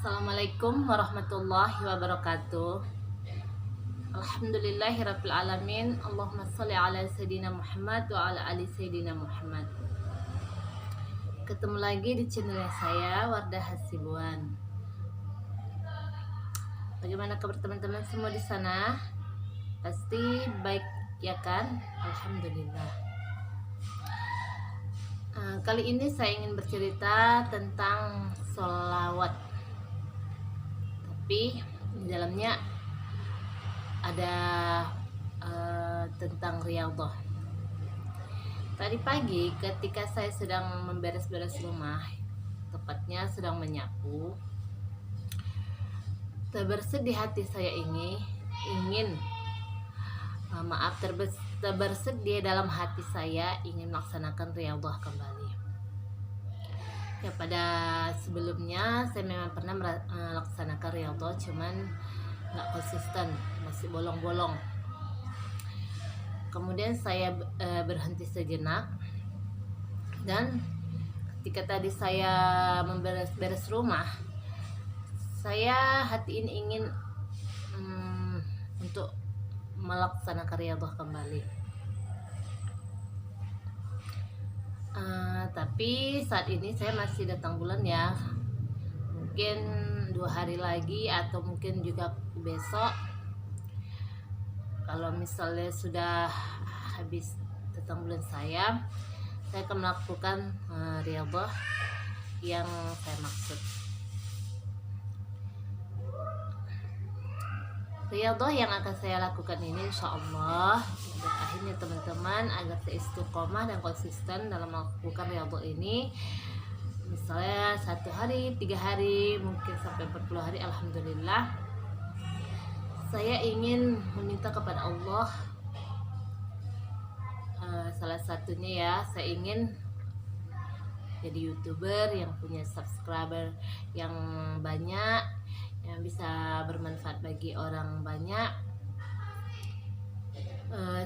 Assalamualaikum warahmatullahi wabarakatuh. Alhamdulillahirabbil alamin. Allahumma shalli ala sayyidina Muhammad wa ala ali sayyidina Muhammad. Ketemu lagi di channel saya, Wardah Hasibuan. Bagaimana kabar teman-teman semua di sana? Pasti baik ya kan? Alhamdulillah. Kali ini saya ingin bercerita tentang sholawat, tapi di dalamnya ada tentang riyadhah. Tadi pagi ketika saya sedang memberes-beres rumah, tepatnya sedang menyapu, terbersit di hati saya ingin terbersit di dalam hati saya ingin melaksanakan riyadhah kembali. Ya, pada sebelumnya saya memang pernah melaksanakan riyadhah, cuman nggak konsisten, masih bolong-bolong. Kemudian saya berhenti sejenak, dan ketika tadi saya memberes-beres rumah, saya hati ini ingin untuk melaksanakan riyadhah kembali. Tapi saat ini saya masih datang bulan ya, mungkin 2 hari lagi atau mungkin juga besok. Kalau misalnya sudah habis datang bulan saya akan melakukan riyadhah yang saya maksud. Riyadhah yang akan saya lakukan ini insyaallah akhirnya teman-teman agar saya istiqomah dan konsisten dalam melakukan riyadhah ini. Misalnya 1 hari, 3 hari, mungkin sampai 40 hari, alhamdulillah. Saya ingin meminta kepada Allah, salah satunya ya, saya ingin jadi YouTuber yang punya subscriber yang banyak, yang bisa bermanfaat bagi orang banyak,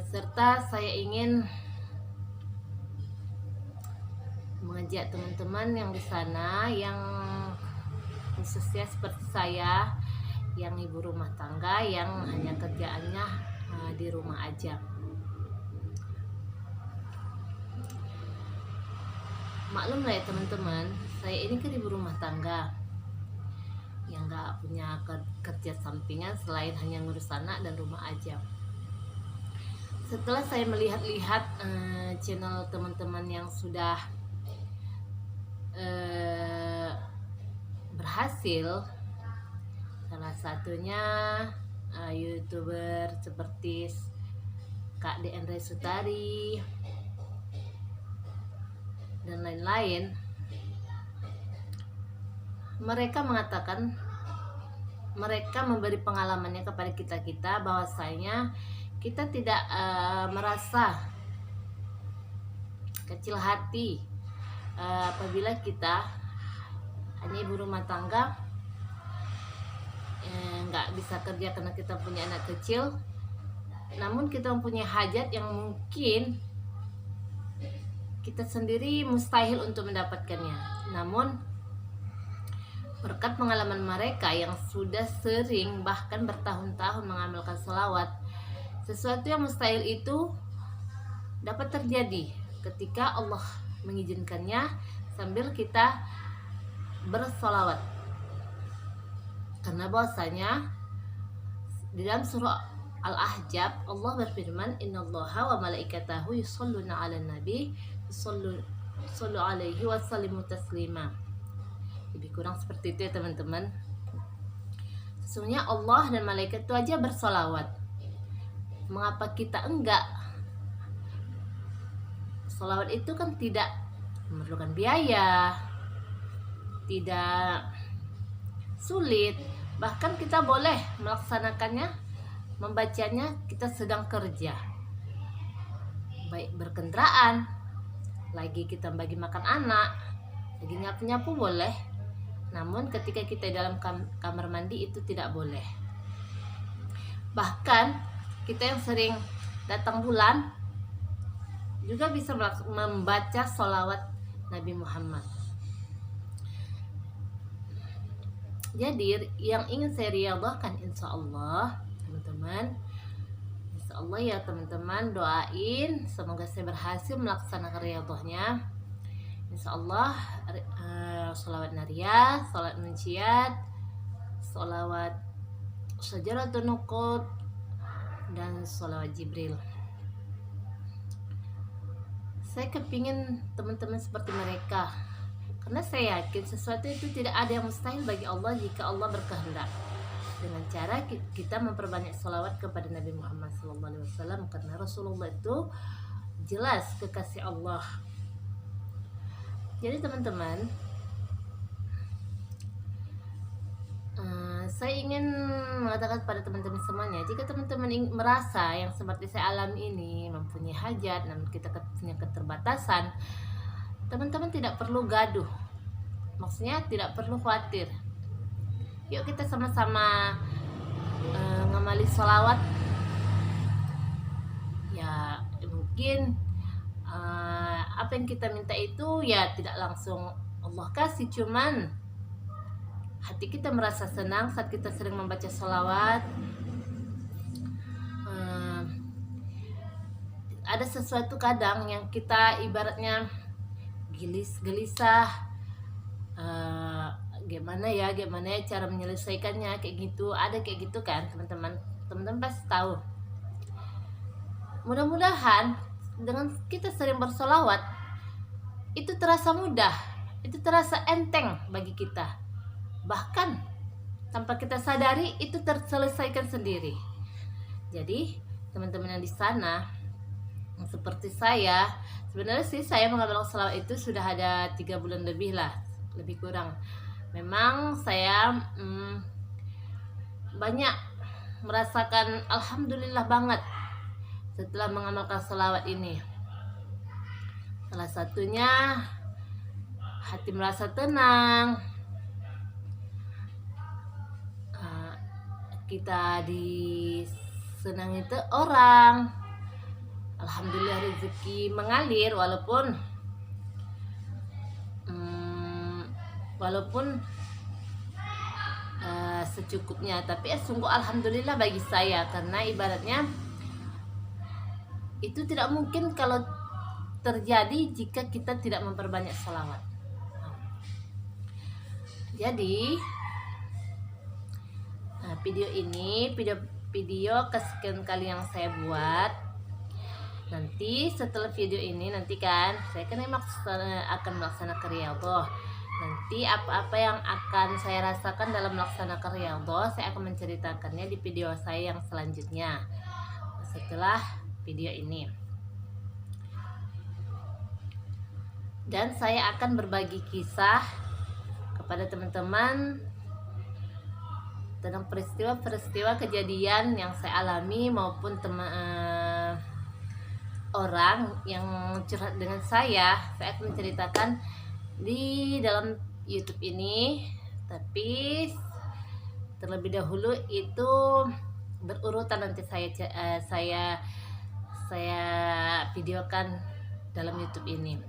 serta saya ingin mengajak teman-teman yang di sana yang khususnya seperti saya, yang ibu rumah tangga yang hanya kerjaannya di rumah aja. Maklum lah ya teman-teman, saya ini kan ibu rumah tangga yang nggak punya kerja sampingan selain hanya ngurus anak dan rumah aja. Setelah saya melihat-lihat channel teman-teman yang sudah berhasil, salah satunya YouTuber seperti Kak DN Sutari dan lain-lain, mereka mengatakan, mereka memberi pengalamannya kepada kita bahwasanya kita tidak merasa kecil hati apabila kita hanya ibu rumah tangga, nggak bisa kerja karena kita punya anak kecil, namun kita mempunyai hajat yang mungkin kita sendiri mustahil untuk mendapatkannya. Namun berkat pengalaman mereka yang sudah sering bahkan bertahun-tahun mengamalkan sholawat, sesuatu yang mustahil itu dapat terjadi ketika Allah mengizinkannya sambil kita bersholawat. Karena bahwasanya di dalam surah Al-Ahzab Allah berfirman, innallaha wa malaikatahu yusholluna 'alan nabi sallu alaihi wa sallimu taslima. Lebih kurang seperti itu ya teman-teman. Sesungguhnya Allah dan malaikat itu aja bersolawat. Mengapa kita enggak? Solawat itu kan tidak memerlukan biaya, tidak sulit, bahkan kita boleh melaksanakannya, membacanya kita sedang kerja, baik berkendaraan, lagi kita bagi makan anak, lagi nyapu-nyapu boleh. Namun ketika kita dalam kamar mandi itu tidak boleh. Bahkan kita yang sering datang bulan juga bisa membaca sholawat Nabi Muhammad. Jadi yang ingin saya riyadhahkan, insya Allah teman-teman, insya Allah ya teman-teman, doain semoga saya berhasil melaksanakan riyadhahnya. Insya Allah sholawat nariyah, sholawat munciat, sholawat Syajaratul Nuqut, dan sholawat Jibril. Saya kepingin teman-teman seperti mereka, karena saya yakin sesuatu itu tidak ada yang mustahil bagi Allah jika Allah berkehendak. Dengan cara kita memperbanyak sholawat kepada Nabi Muhammad SAW, karena Rasulullah itu jelas kekasih Allah. Jadi teman-teman, saya ingin mengatakan kepada teman-teman semuanya, jika teman-teman merasa yang seperti saya alami ini, mempunyai hajat dan kita punya keterbatasan, teman-teman tidak perlu gaduh, maksudnya tidak perlu khawatir. Yuk kita sama-sama ngamali sholawat. Ya mungkin apa yang kita minta itu ya tidak langsung Allah kasih, cuman hati kita merasa senang saat kita sering membaca sholawat. Ada sesuatu kadang yang kita ibaratnya gelisah, gimana ya cara menyelesaikannya, kayak gitu. Ada kayak gitu kan teman-teman pasti tahu. Mudah-mudahan dengan kita sering bersolawat itu terasa mudah, itu terasa enteng bagi kita, bahkan tanpa kita sadari itu terselesaikan sendiri. Jadi teman-teman yang di sana seperti saya, sebenarnya sih saya mengamalkan sholawat itu sudah ada 3 bulan lebih lah, lebih kurang. Memang saya banyak merasakan alhamdulillah banget setelah mengamalkan sholawat ini. Salah satunya hati merasa tenang, kita disenangi orang, alhamdulillah rezeki mengalir walaupun secukupnya, tapi sungguh alhamdulillah bagi saya, karena ibaratnya itu tidak mungkin kalau terjadi jika kita tidak memperbanyak sholawat. Jadi video ini video kesekian kali yang saya buat. Nanti setelah video ini kan saya akan melaksanakan riyadhah. Nanti apa-apa yang akan saya rasakan dalam melaksanakan riyadhah, saya akan menceritakannya di video saya yang selanjutnya setelah video ini. Dan saya akan berbagi kisah kepada teman-teman tentang peristiwa kejadian yang saya alami maupun orang yang curhat dengan saya akan menceritakan di dalam YouTube ini. Tapi terlebih dahulu itu berurutan, nanti saya videokan dalam YouTube ini.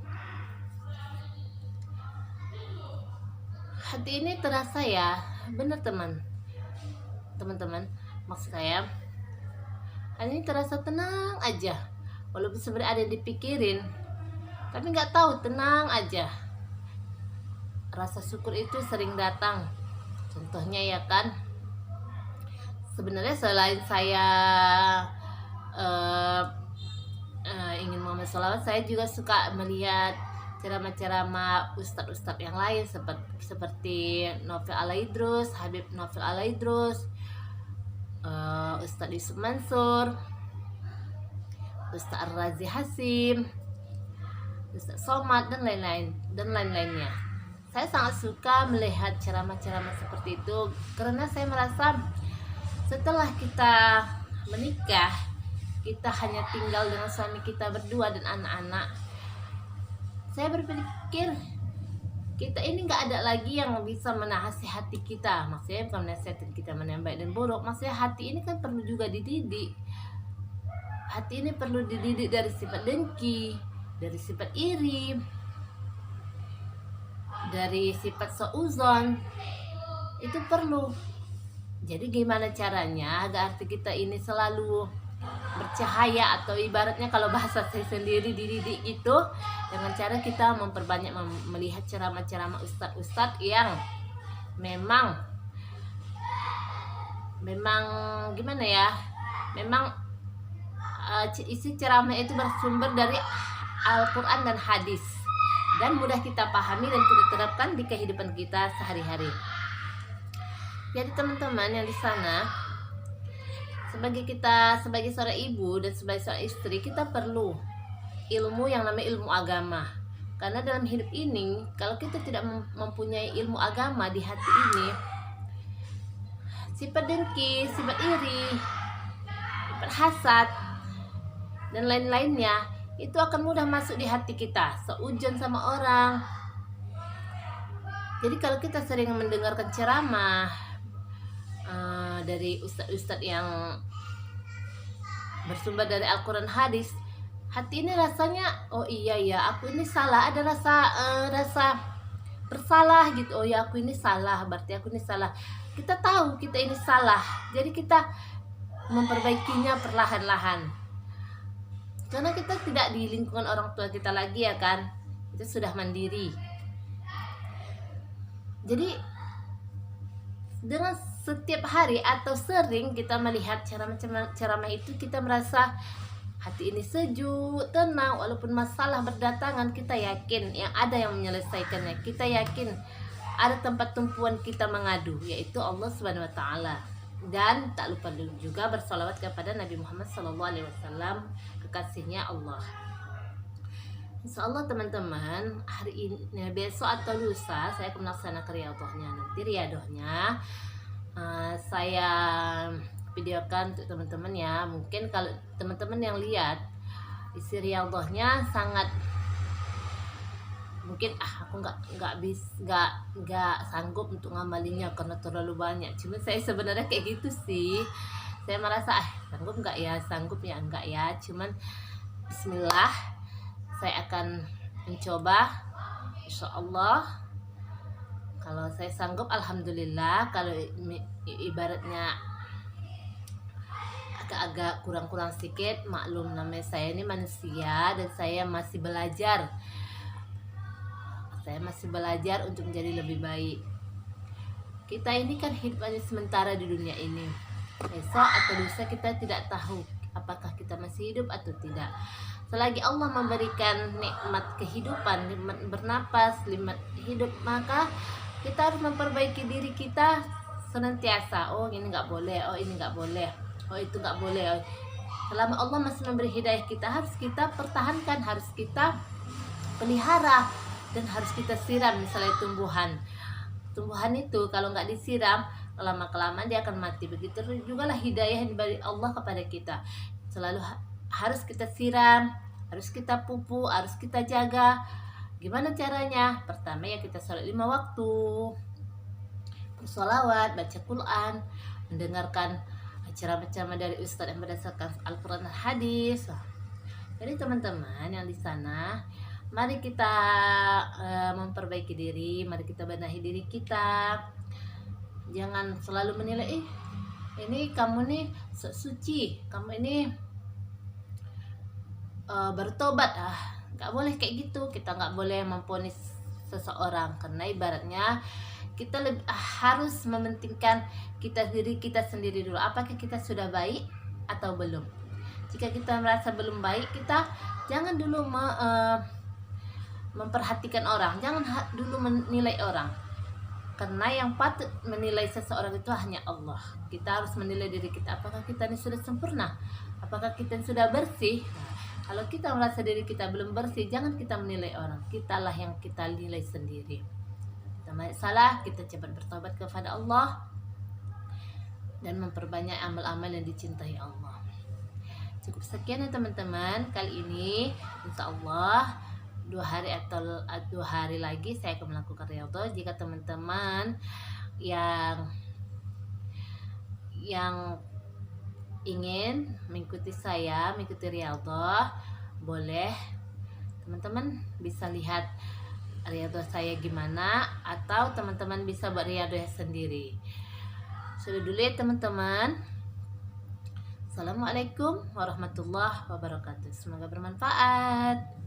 Hati ini terasa ya, benar teman-teman, maksud saya hati ini terasa tenang aja, walaupun sebenarnya ada yang dipikirin, tapi nggak tahu, tenang aja. Rasa syukur itu sering datang. Contohnya ya kan, sebenarnya selain saya ingin mengamal sholawat, saya juga suka melihat ceramah-ceramah ustadz-ustadz yang lain seperti Novel Alaidrus, Habib Novel Alaidrus, Ustadz Yusuf Mansur, Ustadz Ar-Razi Hasim, Ustadz Somad, dan lain-lainnya. Saya sangat suka melihat ceramah-ceramah seperti itu, karena saya merasa setelah kita menikah, kita hanya tinggal dengan suami kita berdua dan anak-anak. Saya berpikir kita ini nggak ada lagi yang bisa menasihati hati kita. Maksudnya bukan menasihati kita mana yang baik dan buruk, maksudnya hati ini kan perlu juga dididik. Hati ini perlu dididik dari sifat dengki, dari sifat iri, dari sifat seuzon. itu perlu. Jadi gimana caranya agar hati kita ini selalu bercahaya, atau ibaratnya kalau bahasa saya sendiri dididik gitu, dengan cara kita memperbanyak melihat ceramah-ceramah ustadz-ustadz yang memang gimana ya, memang isi ceramah itu bersumber dari Al-Quran dan hadis, dan mudah kita pahami dan kita terapkan di kehidupan kita sehari-hari. Jadi teman-teman yang di sana, sebagai seorang ibu dan sebagai seorang istri, kita perlu ilmu yang namanya ilmu agama. Karena dalam hidup ini, kalau kita tidak mempunyai ilmu agama di hati ini, sifat dengki, sifat iri, sifat hasad, dan lain-lainnya itu akan mudah masuk di hati kita, seujon sama orang. Jadi kalau kita sering mendengarkan ceramah dari ustadz-ustadz yang bersumber dari Al-Quran hadis, hati ini rasanya, oh iya ya, aku ini salah, ada rasa bersalah gitu. Oh ya, aku ini salah, berarti aku ini salah. Kita tahu kita ini salah, jadi kita memperbaikinya perlahan-lahan. Karena kita tidak di lingkungan orang tua kita lagi ya kan, kita sudah mandiri. Jadi dengan setiap hari atau sering kita melihat ceramah itu, kita merasa hati ini sejuk, tenang. Walaupun masalah berdatangan, kita yakin yang ada yang menyelesaikannya. Kita yakin ada tempat tumpuan kita mengadu, yaitu Allah Subhanahu wa taala. Dan tak lupa juga bersalawat kepada Nabi Muhammad SAW, kekasihnya Allah. Insyaallah teman-teman, hari ini, besok atau lusa saya akan melaksanakan riyadhahnya. Nanti riyadhahnya saya videokan untuk teman-teman ya. Mungkin kalau teman-teman yang lihat isi riyadhahnya sangat mungkin aku nggak sanggup untuk ngamalinnya karena terlalu banyak. Cuma saya sebenarnya kayak gitu sih. Saya merasa sanggup nggak ya, enggak ya. Cuman bismillah, saya akan mencoba, insyaallah. Kalau saya sanggup alhamdulillah, kalau ibaratnya agak-agak kurang-kurang sedikit, maklum, namanya saya ini manusia dan saya masih belajar. Saya masih belajar untuk menjadi lebih baik. Kita ini kan hidup hanya sementara di dunia ini. Besok atau lusa kita tidak tahu apakah kita masih hidup atau tidak. Selagi Allah memberikan nikmat kehidupan, nikmat bernapas, nikmat hidup, maka kita harus memperbaiki diri kita senantiasa. Oh ini nggak boleh, oh ini nggak boleh, oh itu nggak boleh. Selama Allah masih memberi hidayah, kita harus kita pertahankan, harus kita pelihara, dan harus kita siram. Misalnya tumbuhan itu kalau nggak disiram, lama-kelamaan dia akan mati. Begitu juga lah hidayah dari Allah kepada kita, selalu harus kita siram, harus kita pupuk, harus kita jaga. Gimana caranya? Pertama ya kita sholat 5 waktu, bersolawat, baca Quran, mendengarkan ceramah-ceramah dari ustadz yang berdasarkan Al-Quran dan hadis. Jadi teman-teman yang di sana, mari kita memperbaiki diri, mari kita benahi diri kita. Jangan selalu menilai, ini kamu nih suci, kamu ini bertobat. Nggak boleh kayak gitu. Kita nggak boleh memvonis seseorang, karena ibaratnya kita harus mementingkan diri kita sendiri dulu. Apakah kita sudah baik atau belum? Jika kita merasa belum baik, kita jangan dulu memperhatikan orang, jangan dulu menilai orang, karena yang patut menilai seseorang itu hanya Allah. Kita harus menilai diri kita, apakah kita ini sudah sempurna, apakah kita sudah bersih. Kalau kita merasa diri kita belum bersih, jangan kita menilai orang, kitalah yang kita nilai sendiri. Kita salah, kita cepat bertobat kepada Allah dan memperbanyak amal-amal yang dicintai Allah. Cukup sekian ya teman-teman kali ini. Insyaallah 2 hari lagi saya akan melakukan riyadhah. Jika teman-teman yang ingin mengikuti saya, mengikuti riyadhah, boleh teman-teman bisa lihat riyadhah saya gimana, atau teman-teman bisa buat riyadhah sendiri. Sudah dulu ya teman-teman. Assalamualaikum warahmatullahi wabarakatuh. Semoga bermanfaat.